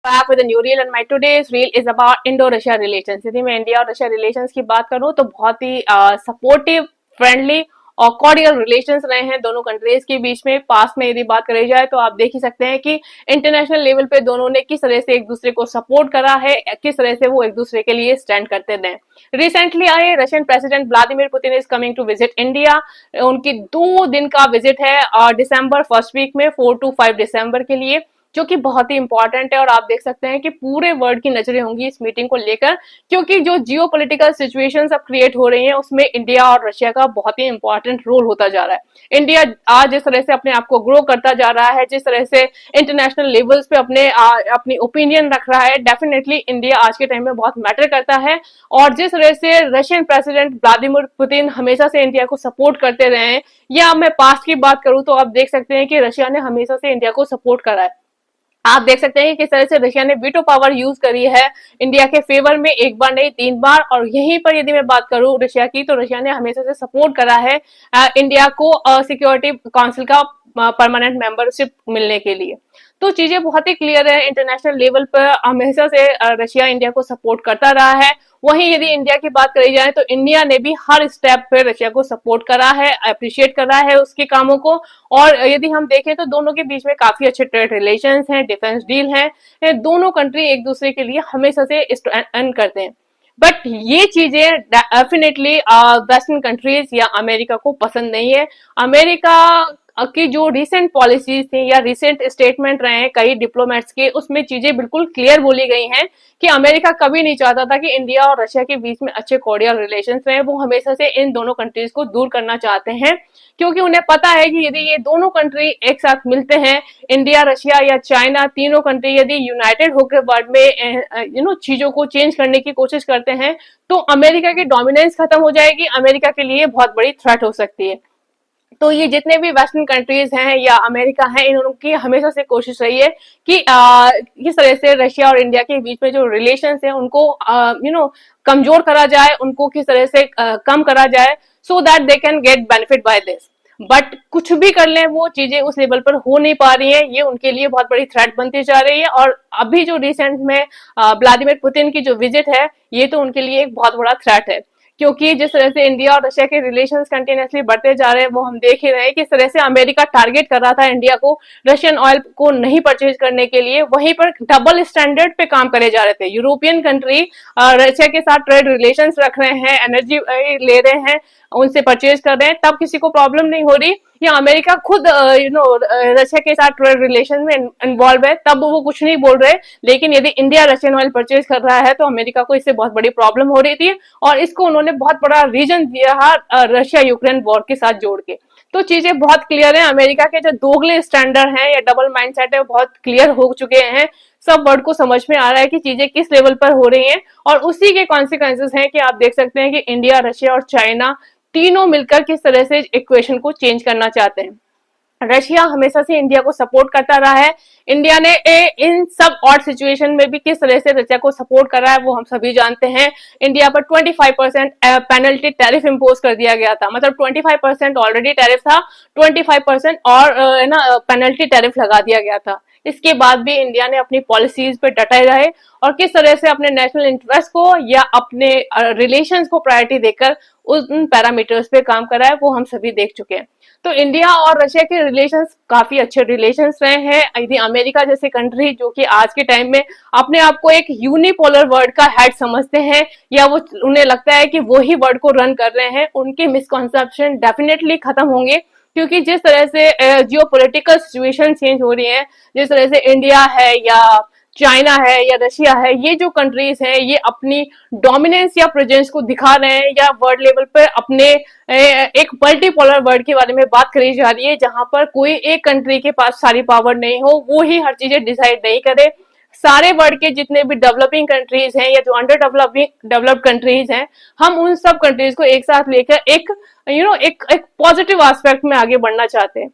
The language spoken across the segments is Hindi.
Back with a new reel and my today's reel is about Indo-Russia relations। यदि मैं इंडिया और रशिया रिलेशंस की बात करूं तो बहुत ही सपोर्टिव, फ्रेंडली और कॉर्डियल रिलेशंस रहे हैं दोनों कंट्रीज के बीच में। पास में यदि बात करी जाए तो आप देख ही सकते हैं कि इंटरनेशनल लेवल पे दोनों ने किस तरह से एक दूसरे को सपोर्ट करा है, किस तरह से वो एक दूसरे के लिए स्टैंड करते रहे। रिसेंटली आए Russian president Vladimir Putin is coming to visit India. उनकी 2 दिन का विजिट है दिसंबर फर्स्ट वीक में 4 to 5 दिसंबर के लिए, जो कि बहुत ही इंपॉर्टेंट है। और आप देख सकते हैं कि पूरे वर्ल्ड की नजरें होंगी इस मीटिंग को लेकर, क्योंकि जो जियोपॉलिटिकल सिचुएशंस अब क्रिएट हो रही हैं उसमें इंडिया और रशिया का बहुत ही इंपॉर्टेंट रोल होता जा रहा है। इंडिया आज जिस तरह से अपने आप को ग्रो करता जा रहा है, जिस तरह से इंटरनेशनल लेवल्स पे अपनी ओपिनियन रख रहा है, डेफिनेटली इंडिया आज के टाइम में बहुत मैटर करता है। और जिस तरह से रशियन प्रेसिडेंट व्लादिमीर पुतिन हमेशा से इंडिया को सपोर्ट करते रहे हैं, या मैं पास्ट की बात करूं तो आप देख सकते हैं कि रशिया ने हमेशा से इंडिया को सपोर्ट करा है। आप देख सकते हैं कि किस तरह से रशिया ने वीटो पावर यूज करी है इंडिया के फेवर में, 1 बार नहीं 3 बार। और यहीं पर यदि मैं बात करूं रशिया की, तो रशिया ने हमेशा से सपोर्ट करा है इंडिया को सिक्योरिटी काउंसिल का परमानेंट मेंबरशिप मिलने के लिए। तो चीजें बहुत ही क्लियर है, इंटरनेशनल लेवल पर हमेशा से रशिया इंडिया को सपोर्ट करता रहा है। वहीं यदि इंडिया की बात करी जाए तो इंडिया ने भी हर स्टेप पे रशिया को सपोर्ट करा है, अप्रिशिएट करा है उसके कामों को। और यदि हम देखें तो दोनों के बीच में काफी अच्छे ट्रेड रिलेशंस हैं, डिफेंस डील है, दोनों कंट्री एक दूसरे के लिए हमेशा से स्टैंड करते हैं। बट ये चीजें डेफिनेटली वेस्टर्न कंट्रीज या अमेरिका को पसंद नहीं है। अमेरिका की जो रिसेंट पॉलिसीज थी या रिसेंट स्टेटमेंट रहे हैं कई डिप्लोमेट्स के, उसमें चीजें बिल्कुल क्लियर बोली गई हैं कि अमेरिका कभी नहीं चाहता था कि इंडिया और रशिया के बीच में अच्छे कॉर्डियल रिलेशंस रहे। वो हमेशा से इन दोनों कंट्रीज को दूर करना चाहते हैं, क्योंकि उन्हें पता है कि यदि ये दोनों कंट्री एक साथ मिलते हैं, इंडिया, रशिया या चाइना, तीनों कंट्री यदि यूनाइटेड होकर वर्ल्ड में चीजों को चेंज करने की कोशिश करते हैं, तो अमेरिका की डोमिनेंस खत्म हो जाएगी, अमेरिका के लिए बहुत बड़ी थ्रेट हो सकती है। तो ये जितने भी वेस्टर्न कंट्रीज हैं या अमेरिका है, इनकी हमेशा से कोशिश रही है कि किस तरह से रशिया और इंडिया के बीच में जो रिलेशंस है उनको कमजोर करा जाए, उनको किस तरह से कम करा जाए, so that they can get benefit by this. But कुछ भी कर लें, वो चीजें उस लेवल पर हो नहीं पा रही हैं। ये उनके लिए बहुत बड़ी थ्रेट बनती जा रही है। और अभी जो रिसेंट में व्लादिमीर पुतिन की जो विजिट है, ये तो उनके लिए एक बहुत बड़ा थ्रेट है, क्योंकि जिस तरह से इंडिया और रशिया के रिलेशंस कंटिन्यूसली बढ़ते जा रहे हैं, वो हम देख ही रहे हैं। किस तरह से अमेरिका टारगेट कर रहा था इंडिया को रशियन ऑयल को नहीं परचेज करने के लिए, वहीं पर डबल स्टैंडर्ड पे काम करे जा रहे थे। यूरोपियन कंट्री रशिया के साथ ट्रेड रिलेशंस रख रहे हैं, एनर्जी ले रहे हैं, उनसे परचेज कर रहे हैं, तब किसी को प्रॉब्लम नहीं हो रही। या अमेरिका खुद रशिया के साथ ट्रेड रिलेशन में इन्वॉल्व है, तब वो कुछ नहीं बोल रहे। लेकिन यदि इंडिया रशियन ऑयल परचेज कर रहा है तो अमेरिका को इससे बहुत बड़ी प्रॉब्लम हो रही थी, और इसको उन्होंने बहुत बड़ा रीजन दिया रशिया यूक्रेन वॉर के साथ जोड़ के। तो चीजें बहुत क्लियर है, अमेरिका के जो दोगले स्टैंडर्ड हैं या डबल माइंडसेट है वो बहुत क्लियर हो चुके हैं। सब वर्ड को समझ में आ रहा है कि चीजें किस लेवल पर हो रही हैं, और उसी के कॉन्सिक्वेंसेस हैं कि आप देख सकते हैं कि इंडिया, रशिया और चाइना तीनों मिलकर किस तरह से इक्वेशन को चेंज करना चाहते हैं। रशिया हमेशा से इंडिया को सपोर्ट करता रहा है। इंडिया ने इन सब ऑड सिचुएशन में भी किस तरह से रशिया को सपोर्ट कर रहा है वो हम सभी जानते हैं। इंडिया पर 25% पेनल्टी टैरिफ इंपोज कर दिया गया था, मतलब 25% ऑलरेडी टैरिफ था, 25% और पेनल्टी टैरिफ लगा दिया गया था। इसके बाद भी इंडिया ने अपनी पॉलिसीज पे डटे रहे और किस तरह से अपने नेशनल इंटरेस्ट को या अपने रिलेशंस को प्रायोरिटी देकर उन पैरामीटर्स पे काम करा है, वो हम सभी देख चुके हैं। तो इंडिया और रशिया के रिलेशंस काफी अच्छे रिलेशंस रहे हैं। यदि अमेरिका जैसे कंट्री जो कि आज के टाइम में अपने आप को एक यूनिपोलर वर्ल्ड का हेड समझते हैं, या वो उन्हें लगता है कि वो ही वर्ल्ड को रन कर रहे हैं, उनके मिसकॉन्सेप्शन डेफिनेटली खत्म होंगे। क्योंकि जिस तरह से जियोपॉलिटिकल सिचुएशन चेंज हो रही है, जिस तरह से इंडिया है या चाइना है या रशिया है, ये जो कंट्रीज हैं ये अपनी डोमिनेंस या प्रेजेंस को दिखा रहे हैं, या वर्ल्ड लेवल पर अपने एक मल्टीपोलर वर्ल्ड के बारे में बात करी जा रही है, जहां पर कोई एक कंट्री के पास सारी पावर नहीं हो, वो ही हर चीजें डिसाइड नहीं करे। सारे वर्ल्ड के जितने भी डेवलपिंग कंट्रीज हैं या जो अंडर डेवलप्ड कंट्रीज हैं, हम उन सब कंट्रीज को एक साथ लेकर एक पॉजिटिव एस्पेक्ट में आगे बढ़ना चाहते हैं।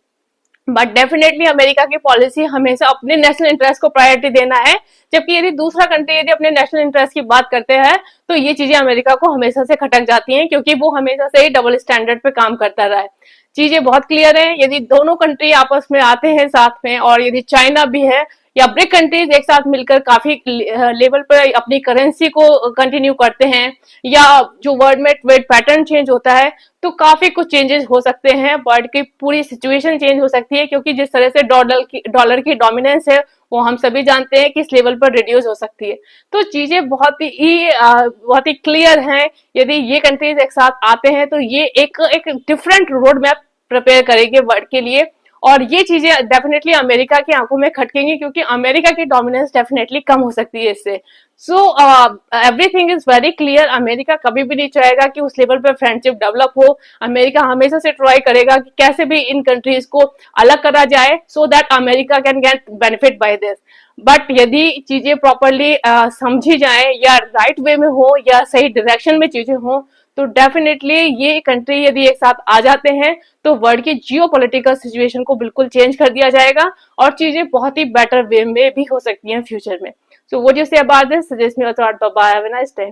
बट डेफिनेटली अमेरिका की पॉलिसी हमेशा अपने नेशनल इंटरेस्ट को प्रायोरिटी देना है, जबकि यदि दूसरा कंट्री यदि अपने नेशनल इंटरेस्ट की बात करते हैं तो ये चीजें अमेरिका को हमेशा से खटक जाती हैं, क्योंकि वो हमेशा से ही डबल स्टैंडर्ड पे काम करता रहा है। चीजें बहुत क्लियर है, यदि दोनों कंट्री आपस में आते हैं साथ में, और यदि चाइना भी है, या ब्रिक कंट्रीज एक साथ मिलकर काफी लेवल पर अपनी करेंसी को कंटिन्यू करते हैं, या जो वर्ल्ड में ट्रेड पैटर्न चेंज होता है, तो काफी कुछ चेंजेस हो सकते हैं, वर्ल्ड की पूरी सिचुएशन चेंज हो सकती है, क्योंकि जिस तरह से डॉलर की डोमिनेंस है वो हम सभी जानते हैं कि इस लेवल पर रिड्यूस हो सकती है। तो चीजें बहुत ही क्लियर हैं। यदि ये कंट्रीज एक साथ आते हैं तो ये एक एक डिफरेंट रोड मैप प्रिपेयर करेंगे वर्ल्ड के लिए, और ये चीजें डेफिनेटली अमेरिका की आंखों में खटकेंगी, क्योंकि अमेरिका की डोमिनेंस डेफिनेटली कम हो सकती है इससे। So everything is very clear. America कभी भी नहीं चाहेगा कि उस लेवल पर फ्रेंडशिप डेवलप हो। अमेरिका हमेशा से ट्राई करेगा कि कैसे भी इन कंट्रीज को अलग करा जाए, so that America can get benefit by this. But यदि चीजें प्रॉपरली समझी जाए, या राइट वे में हो, या सही डायरेक्शन में चीजें हो, तो डेफिनेटली ये कंट्री यदि एक साथ आ जाते हैं तो वर्ल्ड की जियो पॉलिटिकल सिचुएशन को बिल्कुल चेंज कर दिया जाएगा, और चीजें बहुत ही बेटर वे में भी हो सकती हैं फ्यूचर में। So what you say about this? Suggest me your thought. Bye bye, have a nice day.